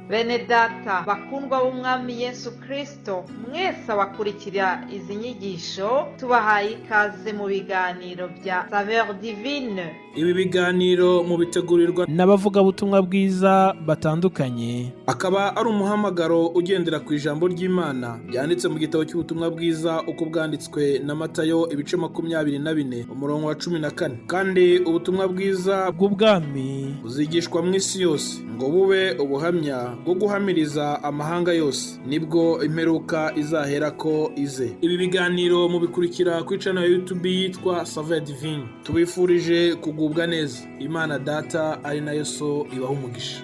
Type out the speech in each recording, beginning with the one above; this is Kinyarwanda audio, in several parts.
Bene data bakundwa b'umwami Yesu Kristo, mwese abakurikira izi nyigisho tubahaye ikaze mu biganiro bya Saveur Divine. Ibi biganiro mu bitegurirwa n'abavugabutumwa bwiza batandukanye, akaba ari umuhamagaro ugendera ku ijambo ry'Imana byanditse mu gitabo cy'ubutumwa bwiza uko bwanditswe na Matayo ibice 24 umurongo wa 14. Kandi ubutumwa bwiza bw'ubwami buzigishwa mu isi yose ngo bube ubuhamya bwo guhamiriza amahanga yose, nibwo imperuka izahera ko ize. Ibi biganiro mubikurikira ku channel ya YouTube yitwa Saveur Divine. Tubifurije kugubwa neza. Imana Data ari nayo So ibaha umugisha.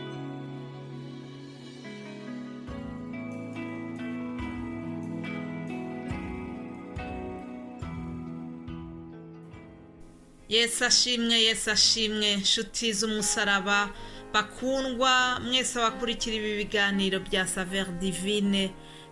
Yesu ashimwe nshuti z'umusaraba bakundwa mwese abakurikira ibi biganiro bya Saveur Divine.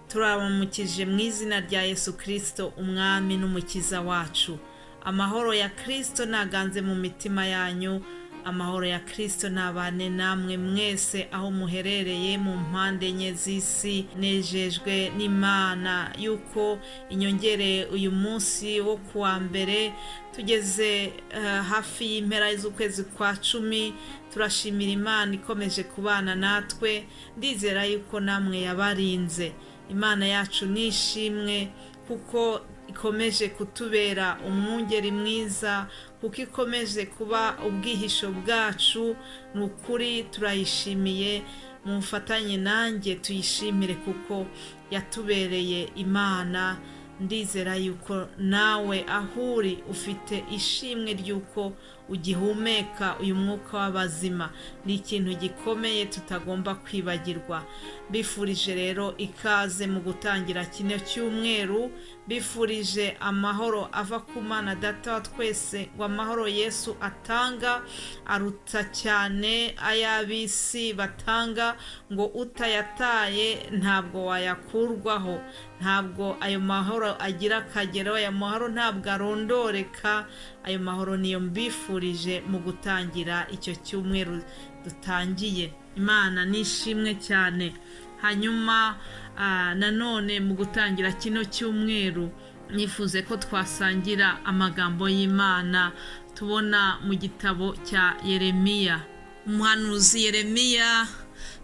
Turabamukije mu izina rya Yesu Kristo, umwami n'umukiza wacu. Amahoro ya Kristo naganze mu mitima yanyu, amahoro ya Kristo nabane namwe mwese aho muherereye mu mpande enye z'isi. Nejejwe n'Imana yuko inyongere uyu munsi wo kuwa mbere tugeze hafi y'impera z'ukwezi kwa 10. Turashimira Imana ikomeje kubana natwe, ndizera yuko namwe yabarinze. Imana yacu nishimwe kuko ikomeje kutubera umwungeri mwiza, kuko ikomeje kuba ubwihisho bwacu. Nukuri turayishimiye, mufatanye nanjye tuyishimire kuko yatubereye Imana. Ndizera yuko nawe ahuri ufite ishimwe ryuko ugihumeka uyu mwuka w'abazima. Ni ikintu gikomeye tutagomba kwibagirwa. Bifurije rero ikaze mu gutangira kino cyumweru, bifurije amahoro ava ku Mana Data wa twese, ngo amahoro Yesu atanga aruta cyane ay'abisi batanga, ngo utayataye ntabwo wayakurwaho. Ntabwo ayo mahoro agira akagero, ayo mahoro ntabwo arondoreka. Ayo mahoro niyo mbifurije mu gutangira icyo cyumweru dutangiye. Imana nishimwe cyane. Hanyuma nanone mu gutangira kino cyumweru nifuze ko twasangira amagambo y'Imana tubona mu gitabo cya Yeremiya. Umuhanuzi Yeremiya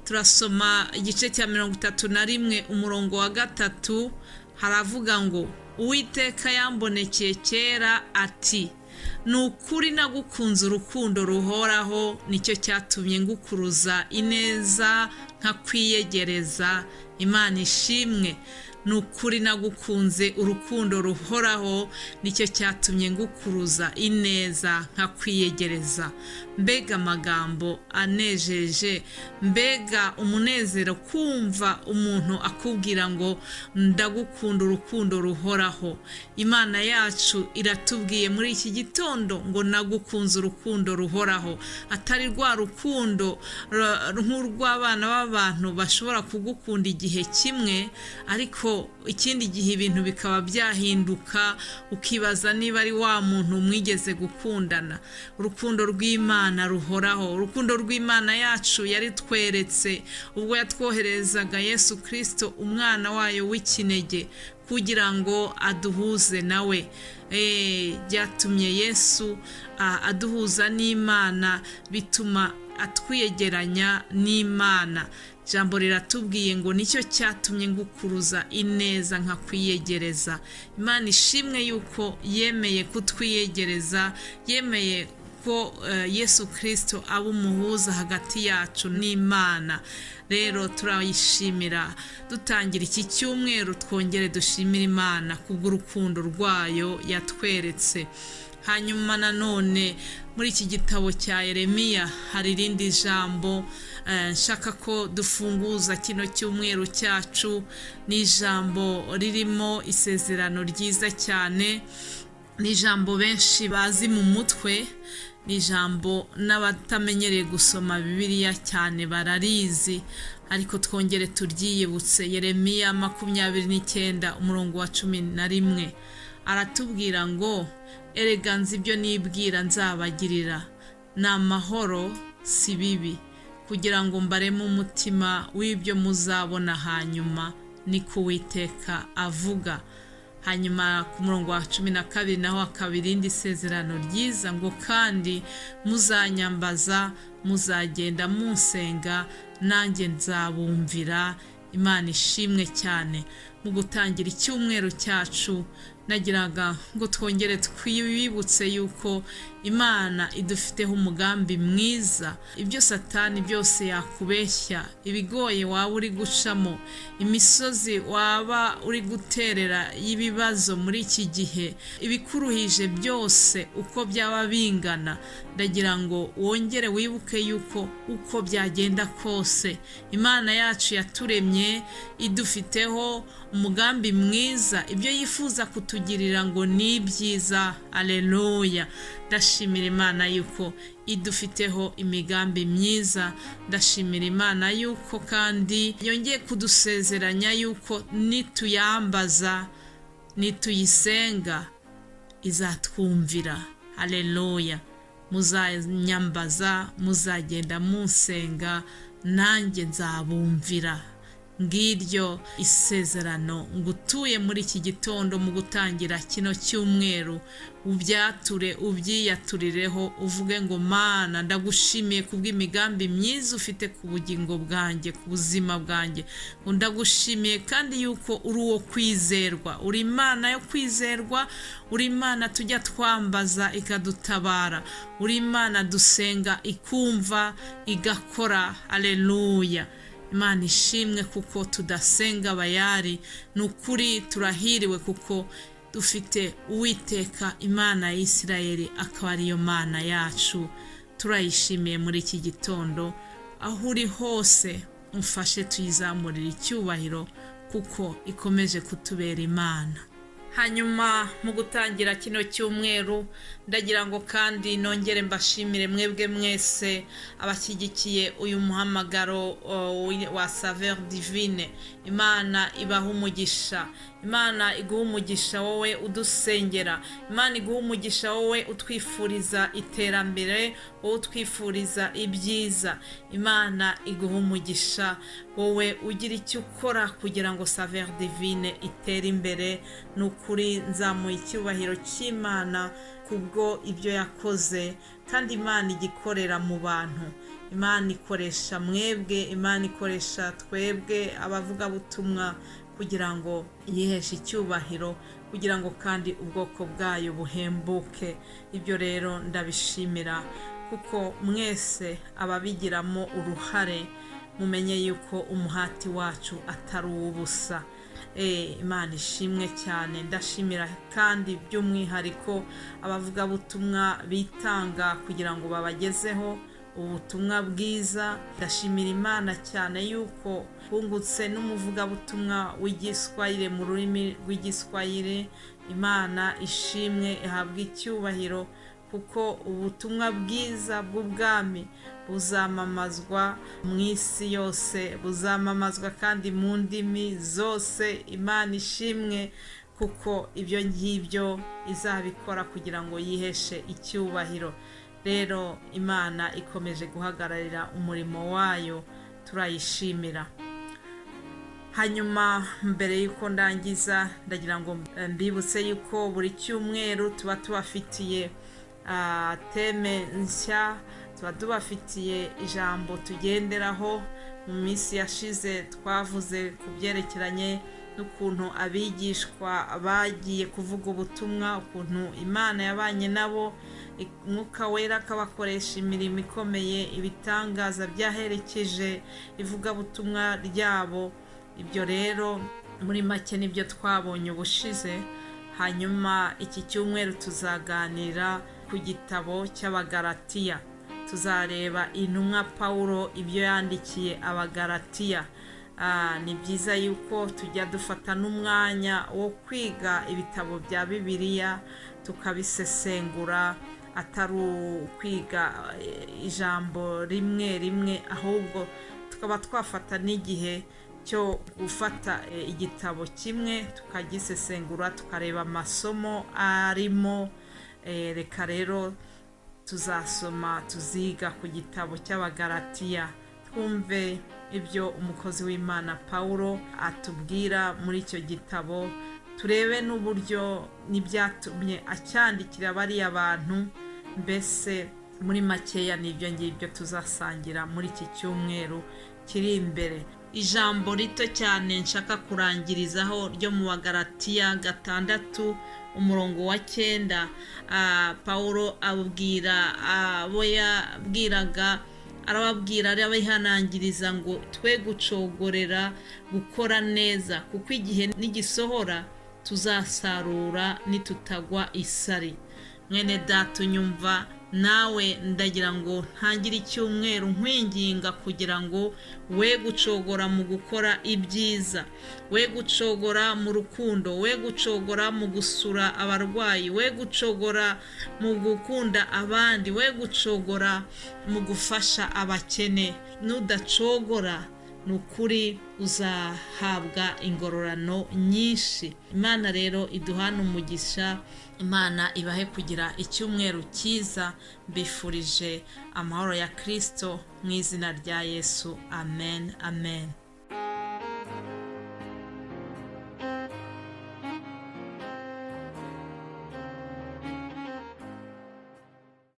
turasoma igice cya 31 umurongo wa 3. Haravuga ngo, Uwiteka yambonekeye kera ati, nukuri nagukunze urukundo ruhoraho, nicyo cyatumye ngukuruza ineza nkakwiyegereza. Imana ishimwe. Nukuri nagukunze urukundo ruhoraho, nicyo cyatumye ngukuruza ineza nkakwiyegereza. Mbega amagambo anejeje, mbega umunezero kumva umuntu akubwira ngo ndagukunda urukundo ruhoraho. Imana yacu iratubwiye muri iki gitondo ngo nagukunze urukundo ruhoraho, atari rwa rukundo nk'urw'abana b'abantu bashobora kugukunda igihe kimwe, ariko ikindi gihe ibintu bikaba byahinduka ukibaza niba ari wa muntu mwigeze gukundana. Urukundo rw'Imana ruhoraho, urukundo rw'Imana yacu yari tweretse ubwo yatwoherezaga Yesu Kristo umwana wayo w'ikinege kugira ngo aduhuze nawe. Byatumye Yesu aduhuza n'Imana, bituma atwiyegeranya n'Imana. Jambo riratubwiye ngo nicyo cyatumye ngukuruza ineza nkakwiyegereza. Imana ishimwe yuko yemeye kutwiyegereza, yemeye ko Yesu Kristo aba umuhuza hagati yacu n'Imana. Rero turayishimira. Dutangira iki cyumweru twongere dushimira Imana kubw'urukundo rwayo yatweretse. Hanyuma nanone muri iki gitabo cya Yeremiya hari irindi jambo nshaka ko dufunguza kino cyumweru cyacu. Ni ijambo ririmo isezerano ryiza cyane, ni ijambo benshi bazi mu mutwe, ni ijambo n'abatamenyereye gusoma Bibiliya cyane bararizi, ariko twongere turyiyibutse. Yeremiya 29 umurongo wa 11 aratubwira ngo, erega nzi ibyo nibwira nzabagirira, ni amahoro si bibi, kugira ngo mbareme umutima w'ibyo muzabona hanyuma, ni ko Uwiteka avuga. Hanyuma ku murongo wa 12 naho hakaba irindi sezerano ryiza ngo kandi muzanyambaza, muzagenda munsenga, nanjye nzabumvira. Imana ishimwe cyane. Mu gutangira icyumweru cyacu nagiraga ngo twongere twibutse yuko Imana idufiteho umugambi mwiza. Ibyo Satani byose yakubeshya, ibigoye waba uri gucamo, imisozi waba uri guterera y'ibibazo muri iki gihe, ibikuruhije byose uko byaba bingana, ndagira ngo wongere wibuke yuko uko byagenda kose Imana yacu yaturemye idufiteho umugambi mwiza. Ibyo yifuza kutugirira ngo ni byiza. Aleluya. Ndashimira Imana yuko idufiteho imigambi myiza. Ndashimira Imana yuko kandi yongeye kudusezeranya yuko nituyambaza, nituyisenga, izatwumvira. Haleluya. Muzanyambaza, muzagenda munsenga, nanjye nzabumvira. Ngiryo isezerano ngutuye muri iki gitondo mu gutangira kino cyumweru. Ubyature, ubyiyaturireho, uvuge ngo Mana ndagushimiye kubw'imigambi myiza ufite ku bugingo bwanjye, ku buzima bwanjye. Ndagushimiye kandi yuko uri uwo kwizerwa, uri Imana yo kwizerwa, uri Imana tujya twambaza ikadutabara, uri Imana dusenga ikumva igakora. Aleluya. Imana ishimwe kuko tudasenga bayari. Nukuri turahiriwe kuko dufite Uwiteka Imana ya Isirayeli, akaba ariyo Mana yacu. Turayishimiye muri iki gitondo. Aho uri hose umfashe tuyizamurire icyubahiro kuko ikomeje kutubera Imana. Hanyuma mu gutangira kino cyumweru ndagira ngo kandi nongere mbashimire mwebwe mwese abashyigikiye uyu muhamagaro wa Saveur Divine. Imana ibaha umugisha. Imana iguha umugisha wowe udusengera. Imana iguha umugisha wowe utwifuriza iterambere, wowe utwifuriza ibyiza. Imana iguha umugisha wowe ugira icyo ukora kugira ngo Saveur Divine itere imbere. Nukuri nzamuye icyubahiro cy'Imana kubwo ibyo yakoze, kandi Imana igikorera mu bantu. Imana ikoresha mwebwe, Imana ikoresha twebwe abavuga butumwa kugira ngo yiheshe icyubahiro, kugira ngo kandi ubwoko bwayo buhembuke. Ibyo rero ndabishimira kuko mwese ababigiramo uruhare mumenye yuko umuhati wacu atari uw'ubusa. Imana ishimwe cyane. Ndashimira kandi by'umwihariko abavuga butumwa bitanga kugira ngo babagezeho ubutumwa bwiza. Ndashimira Imana cyane yuko bungutse n'umuvuga butumwa w'igiswahili mu rurimi rw'igiswahili. Imana ishimwe, ihabwa icyubahiro kuko ubutumwa bwiza bw'ubwami buzamamazwa mu isi yose, buzamamazwa kandi mu ndimi zose. Imana ishimwe kuko ibyo ngibyo izabikora kugira ngo yiheshe icyubahiro. Rero Imana ikomeje guhagararira umurimo wayo, turayishimira. Hanyuma mbere yuko ndangiza ndagira ngo mbibutse yuko buri cyumweru tuba tubafitiye teme nshya, tuba tubafitiye ijambo tugenderaho. Mu minsi yashize twavuze ku byerekeranye n'ukuntu abigishwa bagiye kuvuga ubutumwa, ukuntu Imana yabanye nabo, Mwuka Wera akabakoresha imirimo ikomeye, ibitangaza byaherekeje ivugabutumwa ryabo. Ibyo rero muri make nibyo twabonye ubushize. Hanyuma iki cyumweru tuzaganira ku gitabo cy'Abagalatiya. Tuzareba intumwa Pawulo ibyo yandikiye Abagalatiya. Ni byiza yuko tujya dufata n'umwanya wo kwiga ibitabo bya Bibiliya tukabisesengura, atari kwiga ijambo rimwe rimwe, ahubwo tukaba twafata n'igihe cyo gufata igitabo kimwe tukagisesengura, tukareba amasomo arimo. Reka rero tuziga ku gitabo cy'Abagalatiya, twumve ibyo umukozi w'Imana Pawulo atubwira muri icyo gitabo, turebe n'uburyo n'ibyatumye acyandikira bariya bantu. Mbese muri makeya n'ibyo ngibyo tuzasangira muri iki cyumweru kiri imbere. Ijambo rito cyane nshaka kurangirizaho ryo mu Bagalatiya 6 umurongo wa 9, Pawulo abwira abo yabwiraga, arababwira arabihanangiriza ngo twe gucogorera gukora neza, kuko igihe nigisohora tuzasarura nitutagwa isari. Mwene data unyumva, nawe ndagira ngo ntangire icyumweru nkwinginga kugira ngo we gucogora mu gukora ibyiza, we gucogora mu rukundo, we gucogora mu gusura abarwayi, we gucogora mu gukunda abandi, we gucogora mu gufasha abakene. Nudacogora nukuri uzahabwa ingororano nyinshi. Imana rero iduhana umugisha, Imana ibahe kugira icyumweru cyiza. Mbifurije amahoro ya Kristo mu izina rya Yesu. Amen, amen.